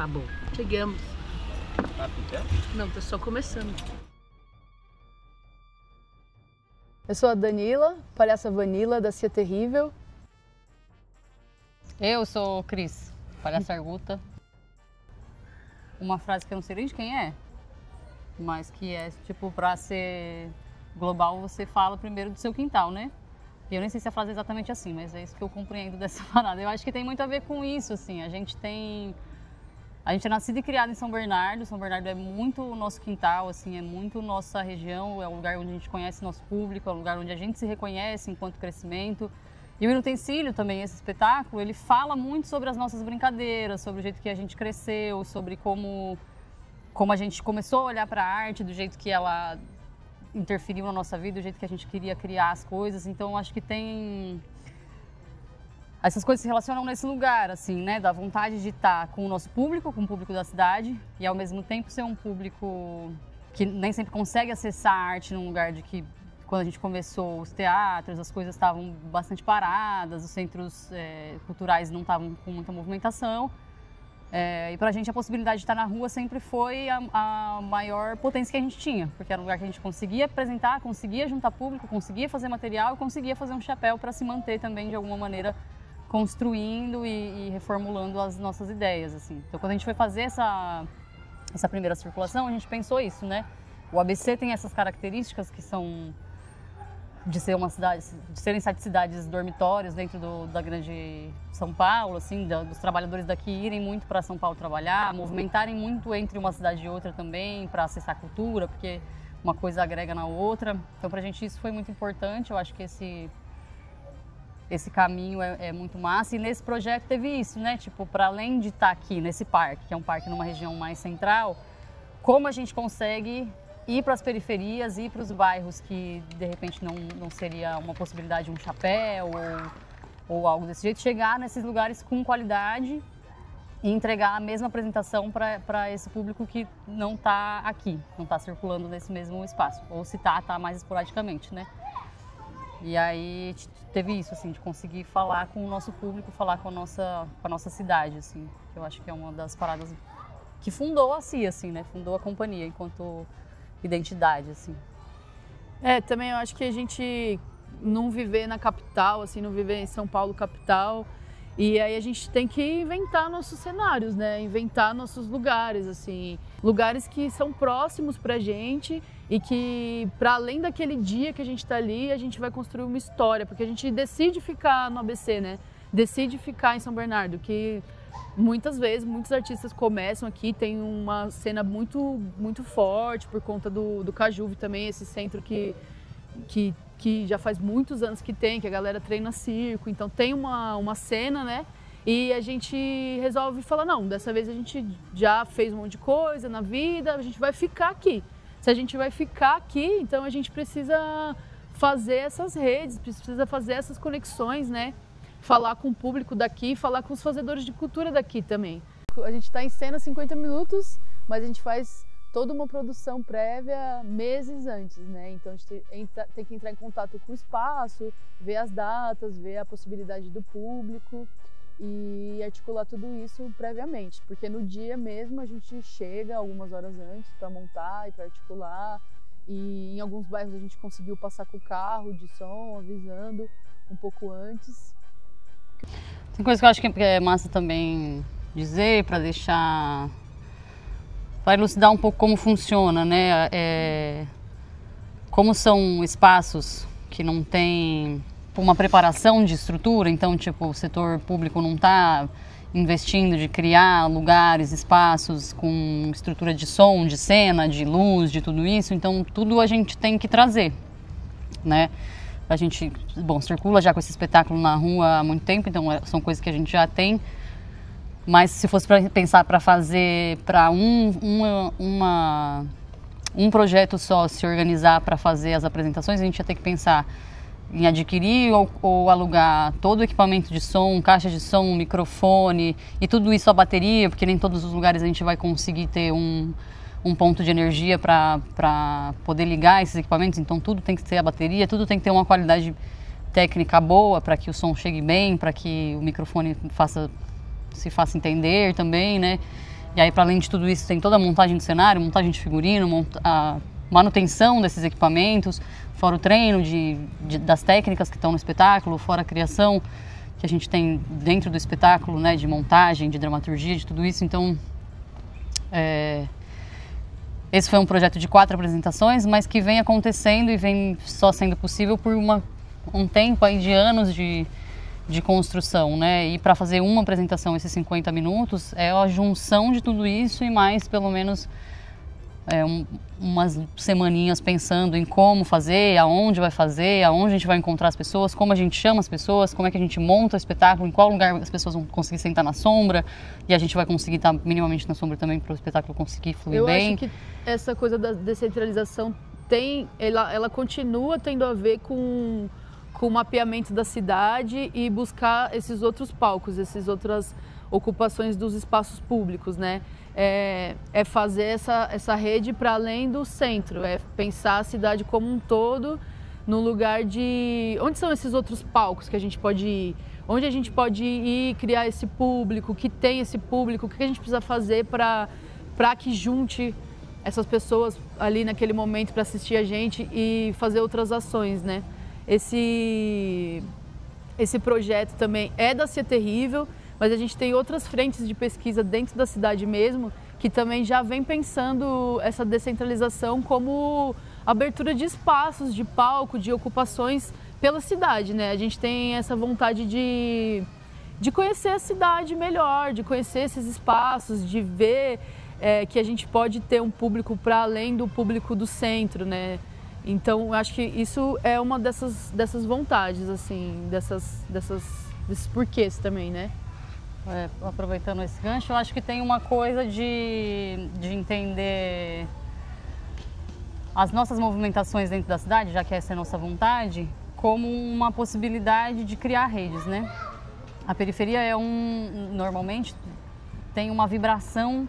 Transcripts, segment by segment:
Tá bom. Chegamos. Tá picando? Não, tá só começando. Eu sou a Danila, palhaça Vanilla da Cia Terrível. Eu sou Cris, palhaça Arguta. Uma frase que eu não sei nem de quem é, mas que é tipo, pra ser global, você fala primeiro do seu quintal, né? Eu nem sei se a frase é exatamente assim, mas é isso que eu compreendo dessa parada. Eu acho que tem muito a ver com isso, assim. A gente é nascido e criado em São Bernardo. São Bernardo é muito o nosso quintal, assim, é muito nossa região, é o lugar onde a gente conhece nosso público, é o lugar onde a gente se reconhece enquanto crescimento. E o Inutensílio também, esse espetáculo, ele fala muito sobre as nossas brincadeiras, sobre o jeito que a gente cresceu, sobre como a gente começou a olhar para a arte, do jeito que ela interferiu na nossa vida, do jeito que a gente queria criar as coisas. Então, acho que essas coisas se relacionam nesse lugar, assim, né? Da vontade de estar com o nosso público, com o público da cidade, e ao mesmo tempo ser um público que nem sempre consegue acessar a arte num lugar de que, quando a gente começou os teatros, as coisas estavam bastante paradas, os centros culturais não estavam com muita movimentação. E pra gente a possibilidade de estar na rua sempre foi a maior potência que a gente tinha, porque era um lugar que a gente conseguia apresentar, conseguia juntar público, conseguia fazer material e conseguia fazer um chapéu para se manter também de alguma maneira construindo e reformulando as nossas ideias, assim. Então, quando a gente foi fazer essa primeira circulação, a gente pensou isso, né? O ABC tem essas características que são de ser uma cidade, de serem 7 cidades dormitórios dentro da grande São Paulo, assim, dos trabalhadores daqui irem muito para São Paulo trabalhar, movimentarem muito entre uma cidade e outra também para acessar a cultura, porque uma coisa agrega na outra. Então, pra gente isso foi muito importante. Eu acho que esse caminho é muito massa, e nesse projeto teve isso, né? Tipo, para além de estar aqui nesse parque, que é um parque numa região mais central, como a gente consegue ir para as periferias, ir para os bairros que de repente não seria uma possibilidade, um chapéu ou algo desse jeito, chegar nesses lugares com qualidade e entregar a mesma apresentação para esse público que não está aqui, não está circulando nesse mesmo espaço, ou se está mais esporadicamente, né? E aí teve isso, assim, de conseguir falar com o nosso público, falar com a nossa cidade, assim, que eu acho que é uma das paradas que fundou a CIA, assim, né? Fundou a companhia enquanto identidade, assim. Também eu acho que a gente não viver na capital, assim, não viver em São Paulo capital, e aí a gente tem que inventar nossos cenários, né? Inventar nossos lugares, assim, lugares que são próximos pra gente e que, para além daquele dia que a gente tá ali, a gente vai construir uma história, porque a gente decide ficar no ABC, né? Decide ficar em São Bernardo, que muitas vezes, muitos artistas começam aqui, tem uma cena muito, muito forte por conta do Cajuve também, esse centro que já faz muitos anos que a galera treina circo, então tem uma cena, né? E a gente resolve falar, não, dessa vez a gente já fez um monte de coisa na vida, a gente vai ficar aqui. Se a gente vai ficar aqui, então a gente precisa fazer essas redes, precisa fazer essas conexões, né? Falar com o público daqui, falar com os fazedores de cultura daqui também. A gente está em cena 50 minutos, mas a gente faz toda uma produção prévia meses antes, né? Então a gente tem que entrar em contato com o espaço, ver as datas, ver a possibilidade do público e articular tudo isso previamente, porque no dia mesmo a gente chega algumas horas antes para montar e para articular, e em alguns bairros a gente conseguiu passar com o carro de som, avisando um pouco antes. Tem coisa que eu acho que é massa também dizer, para elucidar um pouco como funciona, né? Como são espaços que não tem uma preparação de estrutura, então, tipo, o setor público não está investindo de criar lugares, espaços com estrutura de som, de cena, de luz, de tudo isso, então tudo a gente tem que trazer, né? A gente, circula já com esse espetáculo na rua há muito tempo, então são coisas que a gente já tem, mas se fosse para pensar para fazer para um projeto só se organizar para fazer as apresentações, a gente ia ter que pensar em adquirir ou alugar todo o equipamento de som, caixa de som, microfone e tudo isso, a bateria, porque nem todos os lugares a gente vai conseguir ter um ponto de energia para poder ligar esses equipamentos, então tudo tem que ter a bateria, tudo tem que ter uma qualidade técnica boa para que o som chegue bem, para que o microfone se faça entender também, né? E aí, para além de tudo isso, tem toda a montagem de cenário, montagem de figurino, a manutenção desses equipamentos, fora o treino das técnicas que estão no espetáculo, fora a criação que a gente tem dentro do espetáculo, né, de montagem, de dramaturgia, de tudo isso. Então, esse foi um projeto de 4 apresentações, mas que vem acontecendo e vem só sendo possível por um tempo aí de anos de construção, né? E para fazer uma apresentação, esses 50 minutos, é a junção de tudo isso e mais pelo menos umas semaninhas pensando em como fazer, aonde vai fazer, aonde a gente vai encontrar as pessoas, como a gente chama as pessoas, como é que a gente monta o espetáculo, em qual lugar as pessoas vão conseguir sentar na sombra e a gente vai conseguir estar minimamente na sombra também para o espetáculo conseguir fluir bem. Eu acho que essa coisa da descentralização ela continua tendo a ver com o mapeamento da cidade e buscar esses outros palcos, essas outras ocupações dos espaços públicos, né? É fazer essa rede para além do centro, é pensar a cidade como um todo no lugar de... Onde são esses outros palcos que a gente pode ir? Onde a gente pode ir criar esse público, que tem esse público, o que a gente precisa fazer para que junte essas pessoas ali naquele momento para assistir a gente e fazer outras ações, né? Esse projeto também é da Cia Terrível, mas a gente tem outras frentes de pesquisa dentro da cidade mesmo, que também já vem pensando essa descentralização como abertura de espaços, de palco, de ocupações pela cidade, né? A gente tem essa vontade de conhecer a cidade melhor, de conhecer esses espaços, de ver que a gente pode ter um público para além do público do centro, né? Então, acho que isso é uma dessas vontades, assim, desses porquês também, né? Aproveitando esse gancho, eu acho que tem uma coisa de entender as nossas movimentações dentro da cidade, já que essa é a nossa vontade, como uma possibilidade de criar redes, né? A periferia normalmente tem uma vibração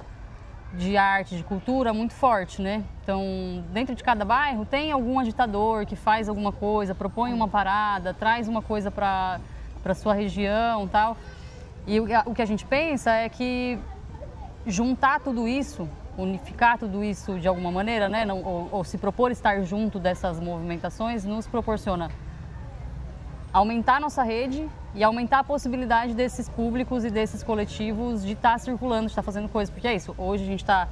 de arte, de cultura muito forte, né? Então, dentro de cada bairro tem algum agitador que faz alguma coisa, propõe uma parada, traz uma coisa para sua região, tal. E o que a gente pensa é que juntar tudo isso, unificar tudo isso de alguma maneira, né? Ou se propor estar junto dessas movimentações, nos proporciona aumentar a nossa rede e aumentar a possibilidade desses públicos e desses coletivos de estar circulando, de estar fazendo coisas. Porque é isso, hoje a gente está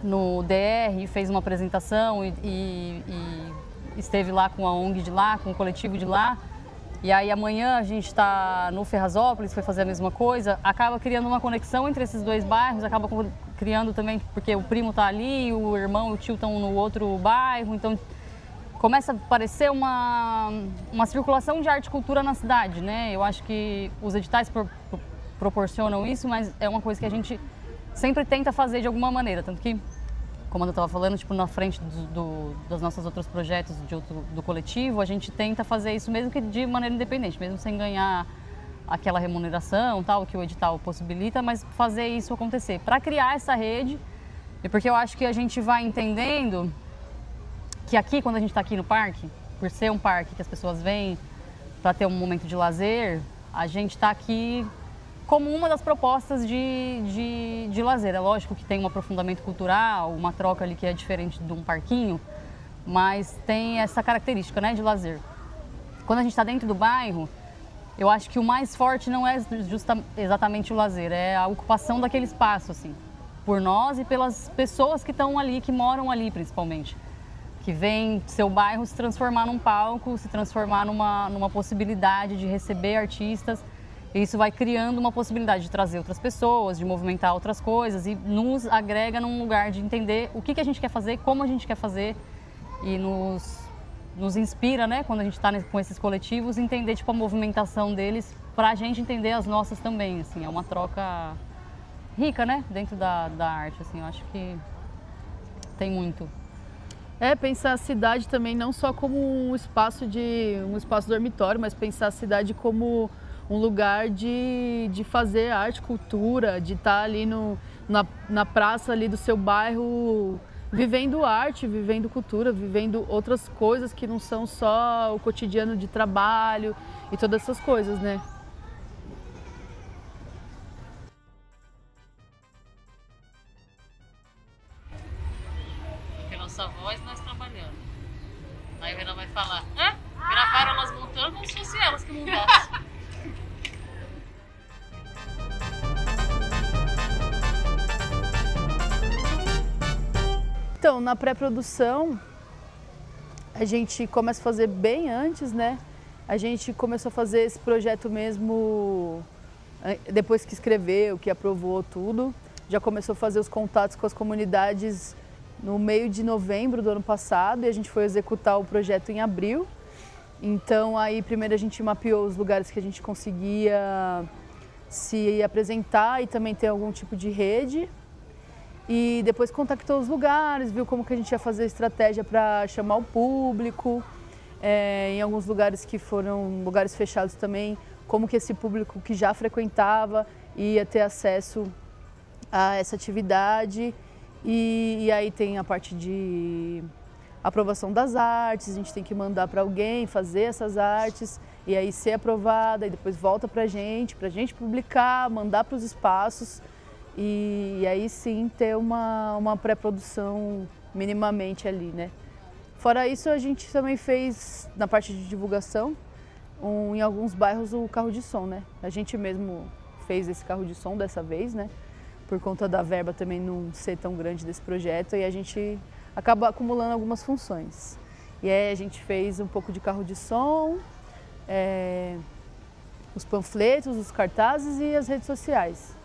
no DR, fez uma apresentação e esteve lá com a ONG de lá, com o coletivo de lá. E aí amanhã a gente está no Ferrazópolis, foi fazer a mesma coisa, acaba criando uma conexão entre esses dois bairros, acaba criando também, porque o primo está ali, o irmão e o tio estão no outro bairro, então começa a aparecer uma circulação de arte e cultura na cidade, né? Eu acho que os editais proporcionam isso, mas é uma coisa que a gente sempre tenta fazer de alguma maneira, tanto que, como eu estava falando, tipo, na frente dos nossos outros projetos do coletivo, a gente tenta fazer isso mesmo que de maneira independente, mesmo sem ganhar aquela remuneração, tal, que o edital possibilita, mas fazer isso acontecer, para criar essa rede, e porque eu acho que a gente vai entendendo que aqui, quando a gente está aqui no parque, por ser um parque que as pessoas vêm para ter um momento de lazer, a gente está aqui como uma das propostas de lazer. É lógico que tem um aprofundamento cultural, uma troca ali que é diferente de um parquinho, mas tem essa característica, né, de lazer. Quando a gente está dentro do bairro, eu acho que o mais forte não é exatamente o lazer, é a ocupação daquele espaço, assim, por nós e pelas pessoas que estão ali, que moram ali principalmente, que vem seu bairro se transformar num palco, se transformar numa possibilidade de receber artistas. E isso vai criando uma possibilidade de trazer outras pessoas, de movimentar outras coisas e nos agrega num lugar de entender o que a gente quer fazer, como a gente quer fazer e nos inspira, né, quando a gente está com esses coletivos, entender tipo, a movimentação deles para a gente entender as nossas também. Assim, é uma troca rica, né, dentro da arte. Assim, eu acho que tem muito. Pensar a cidade também não só como um espaço dormitório, mas pensar a cidade como um lugar de fazer arte, cultura, de estar ali na praça ali do seu bairro, vivendo arte, vivendo cultura, vivendo outras coisas que não são só o cotidiano de trabalho e todas essas coisas, né? como se fosse elas que montassem. Então, na pré-produção, a gente começa a fazer bem antes, né? A gente começou a fazer esse projeto mesmo depois que escreveu, que aprovou tudo. Já começou a fazer os contatos com as comunidades no meio de novembro do ano passado e a gente foi executar o projeto em abril. Então, aí primeiro a gente mapeou os lugares que a gente conseguia se apresentar e também ter algum tipo de rede. E depois contactou os lugares, viu como que a gente ia fazer estratégia para chamar o público. Em alguns lugares que foram lugares fechados também, como que esse público que já frequentava ia ter acesso a essa atividade. E aí tem a parte de aprovação das artes, a gente tem que mandar para alguém fazer essas artes e aí ser aprovada e depois volta para a gente publicar, mandar para os espaços. E aí sim ter uma pré-produção minimamente ali, né? Fora isso, a gente também fez, na parte de divulgação, em alguns bairros o carro de som, né? A gente mesmo fez esse carro de som dessa vez, né? Por conta da verba também não ser tão grande desse projeto e a gente acaba acumulando algumas funções. E aí a gente fez um pouco de carro de som, os panfletos, os cartazes e as redes sociais.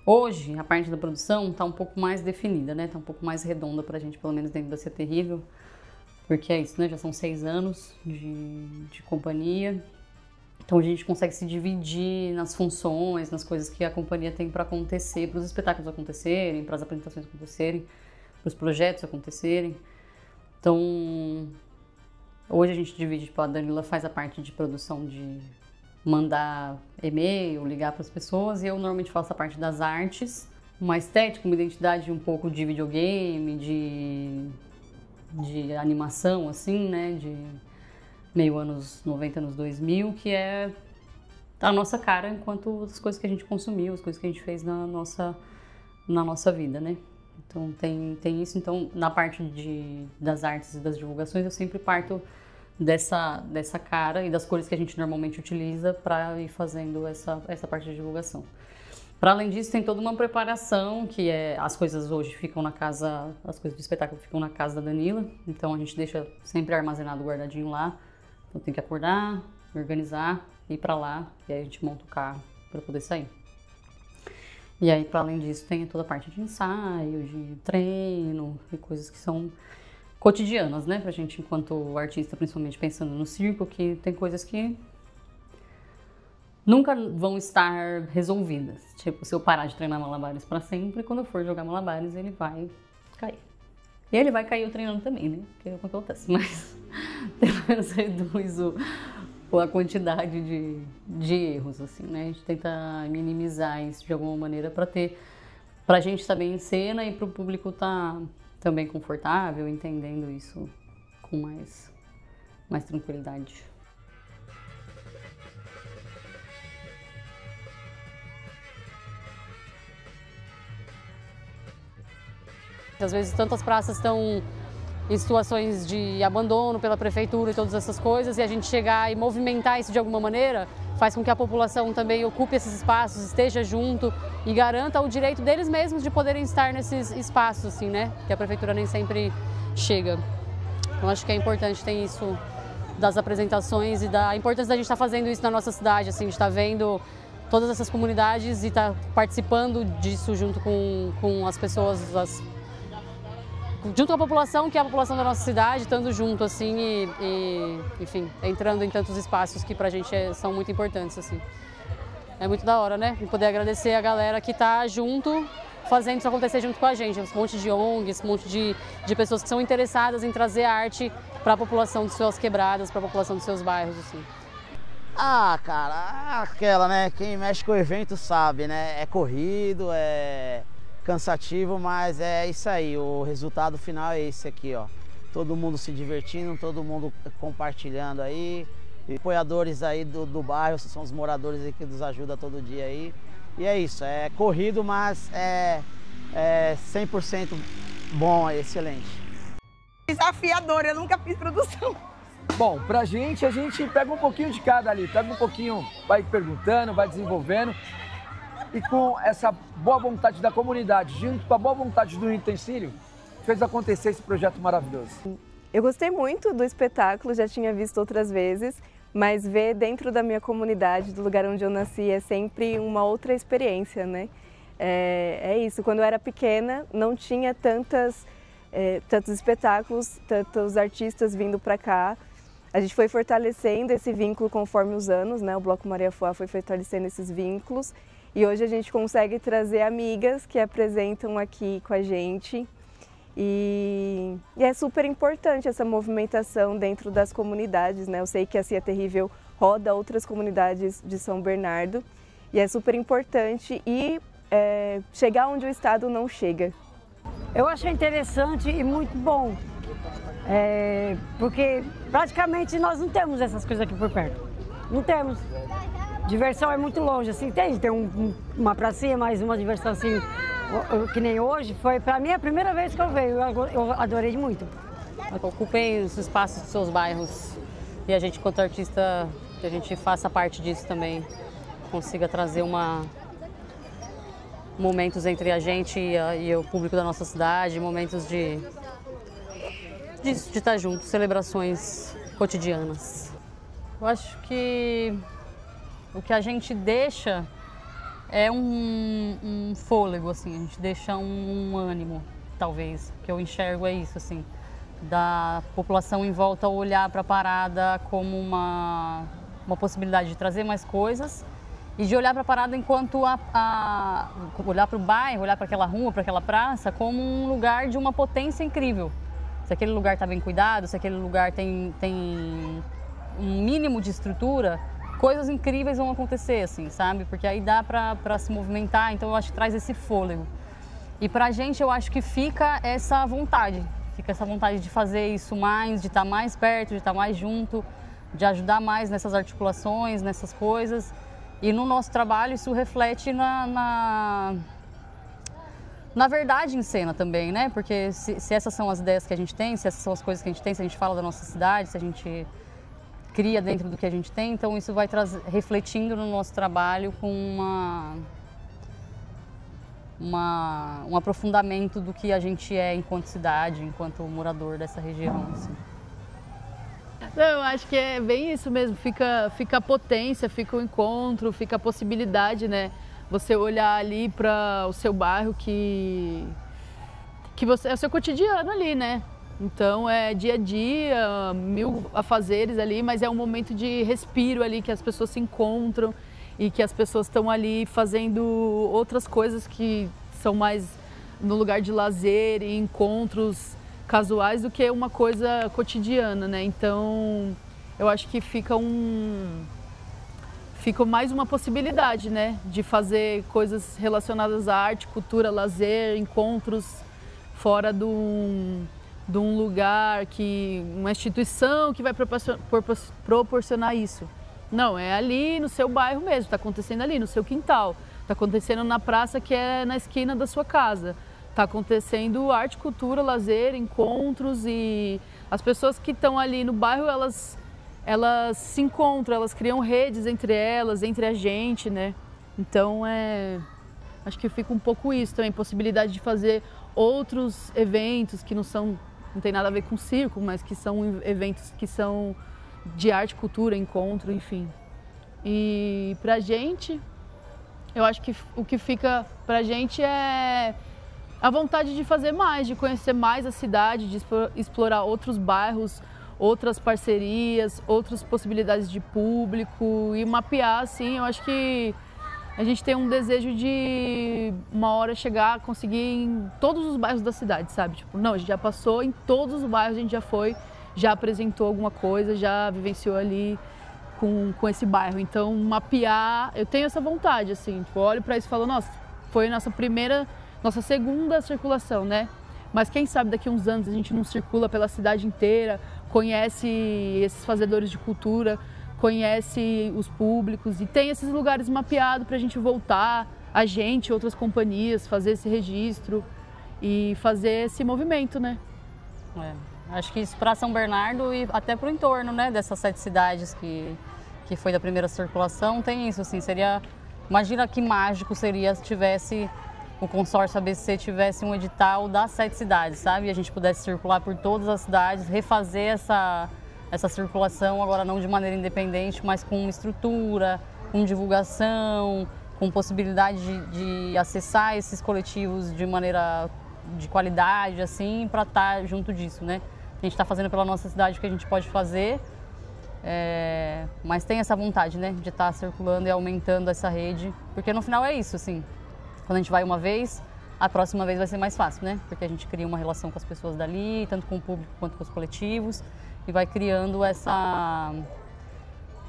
Hoje, a parte da produção está um pouco mais definida, né? Está um pouco mais redonda para a gente, pelo menos dentro da CT Terrível, porque é isso, né? Já são 6 anos de companhia, então a gente consegue se dividir nas funções, nas coisas que a companhia tem para acontecer, para os espetáculos acontecerem, para as apresentações acontecerem, para os projetos acontecerem. Então, hoje a gente divide, tipo, a Danila faz a parte de produção de mandar e-mail, ligar para as pessoas e eu normalmente faço a parte das artes, uma estética, uma identidade um pouco de videogame, de animação, assim, né, de meio anos 90, anos 2000, que é a nossa cara enquanto as coisas que a gente consumiu, as coisas que a gente fez na nossa vida, né. Então tem isso. Então na parte das artes e das divulgações eu sempre parto dessa cara e das cores que a gente normalmente utiliza para ir fazendo essa parte de divulgação. Para além disso, tem toda uma preparação, que as coisas hoje ficam na casa, as coisas do espetáculo ficam na casa da Danila, então a gente deixa sempre armazenado, guardadinho lá. Então tem que acordar, organizar, ir para lá e aí a gente monta o carro para poder sair. E aí, para além disso, tem toda a parte de ensaio, de treino e coisas que são cotidianas, né, pra gente enquanto artista, principalmente pensando no circo, que tem coisas que nunca vão estar resolvidas. Tipo, se eu parar de treinar malabares pra sempre, quando eu for jogar malabares, ele vai cair. E ele vai cair eu treinando também, né, que é o que acontece, mas pelo menos reduz a quantidade de erros, assim, né, a gente tenta minimizar isso de alguma maneira pra gente estar bem em cena e pro público estar também confortável, entendendo isso com mais tranquilidade. Às vezes tantas praças estão em situações de abandono pela prefeitura e todas essas coisas, e a gente chegar e movimentar isso de alguma maneira faz com que a população também ocupe esses espaços, esteja junto e garanta o direito deles mesmos de poderem estar nesses espaços, assim, né? Que a prefeitura nem sempre chega. Então acho que é importante ter isso das apresentações e da importância da gente estar fazendo isso na nossa cidade, assim, de estar vendo todas essas comunidades e estar participando disso junto com as pessoas, junto com a população, que é a população da nossa cidade, estando junto, assim, e enfim, entrando em tantos espaços que pra gente são muito importantes, assim. É muito da hora, né? E poder agradecer a galera que tá junto, fazendo isso acontecer junto com a gente. Um monte de ONGs, um monte de pessoas que são interessadas em trazer arte para a população de suas quebradas, para a população dos seus bairros, assim. Ah, cara, aquela, né? Quem mexe com o evento sabe, né? É corrido, é cansativo, mas é isso aí. O resultado final é esse aqui, ó. Todo mundo se divertindo, todo mundo compartilhando aí. E apoiadores aí do bairro, são os moradores aí que nos ajudam todo dia aí. E é isso, é corrido, mas é 100% bom, é excelente. desafiador, eu nunca fiz produção. Bom, pra gente, a gente pega um pouquinho de cada ali, pega um pouquinho, vai perguntando, vai desenvolvendo. E com essa boa vontade da comunidade, junto com a boa vontade do Utensílio, fez acontecer esse projeto maravilhoso. Eu gostei muito do espetáculo, já tinha visto outras vezes, mas ver dentro da minha comunidade, do lugar onde eu nasci, é sempre uma outra experiência, né? É isso, quando eu era pequena não tinha tantos espetáculos, tantos artistas vindo para cá. A gente foi fortalecendo esse vínculo conforme os anos, né? O Bloco Maria Fuá foi fortalecendo esses vínculos e hoje a gente consegue trazer amigas que apresentam aqui com a gente e é super importante essa movimentação dentro das comunidades, né? Eu sei que a Cia Terrível roda outras comunidades de São Bernardo e é super importante chegar onde o Estado não chega. Eu achei interessante e muito bom. Porque praticamente nós não temos essas coisas aqui por perto. Não temos. Diversão é muito longe, assim, tem uma pracinha, mas uma diversão assim, que nem hoje, foi pra mim a primeira vez que eu veio, eu adorei muito. Ocupem os espaços dos seus bairros e a gente, enquanto artista, que a gente faça parte disso também, consiga trazer momentos entre a gente e o público da nossa cidade, momentos de estar junto, celebrações cotidianas. Eu acho que o que a gente deixa é um fôlego, assim, a gente deixa um ânimo, talvez, que eu enxergo é isso, assim, da população em volta olhar para a parada como uma possibilidade de trazer mais coisas e de olhar para a parada enquanto olhar para o bairro, olhar para aquela rua, para aquela praça como um lugar de uma potência incrível. Se aquele lugar está bem cuidado, se aquele lugar tem um mínimo de estrutura, coisas incríveis vão acontecer, assim, sabe? Porque aí dá para se movimentar, então eu acho que traz esse fôlego. E pra gente eu acho que fica essa vontade de fazer isso mais, de estar mais perto, de estar mais junto, de ajudar mais nessas articulações, nessas coisas. E no nosso trabalho isso reflete na verdade em cena também, né? Porque se essas são as ideias que a gente tem, se essas são as coisas que a gente tem, se a gente fala da nossa cidade, se a gente cria dentro do que a gente tem, então isso vai refletindo no nosso trabalho com um aprofundamento do que a gente é enquanto cidade, enquanto morador dessa região. Assim. Não, eu acho que é bem isso mesmo, fica a potência, fica o encontro, fica a possibilidade, né? Você olhar ali para o seu bairro que é o seu cotidiano ali, né? Então é dia a dia, mil afazeres ali, mas é um momento de respiro ali, que as pessoas se encontram e que as pessoas estão ali fazendo outras coisas que são mais no lugar de lazer e encontros casuais do que uma coisa cotidiana, né? Então eu acho que fica mais uma possibilidade, né, de fazer coisas relacionadas à arte, cultura, lazer, encontros fora de um lugar, uma instituição que vai proporcionar isso. Não, é ali no seu bairro mesmo, está acontecendo ali no seu quintal, está acontecendo na praça que é na esquina da sua casa, está acontecendo arte, cultura, lazer, encontros e as pessoas que estão ali no bairro, elas se encontram, elas criam redes entre elas, entre a gente, né? Então acho que fica um pouco isso também, possibilidade de fazer outros eventos que não tem nada a ver com circo, mas que são eventos que são de arte, cultura, encontro, enfim. E pra gente, eu acho que o que fica pra gente é a vontade de fazer mais, de conhecer mais a cidade, de explorar outros bairros, outras parcerias, outras possibilidades de público e mapear, assim, eu acho que a gente tem um desejo de uma hora chegar a conseguir em todos os bairros da cidade, sabe? Tipo, não, a gente já passou em todos os bairros, a gente já foi, já apresentou alguma coisa, já vivenciou ali com esse bairro. Então, mapear, eu tenho essa vontade, assim, tipo, eu olho para isso e falo, nossa, foi nossa segunda circulação, né? Mas quem sabe daqui a uns anos a gente não circula pela cidade inteira, conhece esses fazedores de cultura, conhece os públicos e tem esses lugares mapeados para a gente voltar, a gente, outras companhias, fazer esse registro e fazer esse movimento, né? Acho que isso para São Bernardo e até para o entorno, né, dessas 7 cidades que foi da primeira circulação, tem isso, assim, seria... Imagina que mágico seria se tivesse, o consórcio ABC tivesse um edital das 7 cidades, sabe? E a gente pudesse circular por todas as cidades, refazer essa circulação, agora não de maneira independente, mas com estrutura, com divulgação, com possibilidade de acessar esses coletivos de maneira de qualidade, assim, para estar junto disso, né? A gente está fazendo pela nossa cidade o que a gente pode fazer, mas tem essa vontade, né, de estar circulando e aumentando essa rede, porque no final é isso, assim, quando a gente vai uma vez, a próxima vez vai ser mais fácil, né? Porque a gente cria uma relação com as pessoas dali, tanto com o público quanto com os coletivos, e vai criando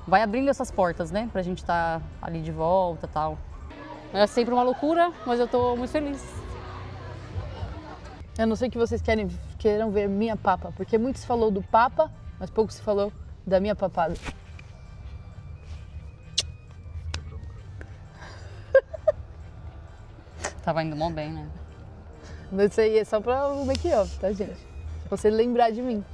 vai abrindo essas portas, né, pra gente estar ali de volta e tal. É sempre uma loucura, mas eu tô muito feliz. Eu não sei que vocês queiram ver minha papa, porque muito se falou do Papa, mas pouco se falou da minha papada. Tava indo mó bem, né? Mas isso aí é só pra o make-off, tá, gente? Pra você lembrar de mim.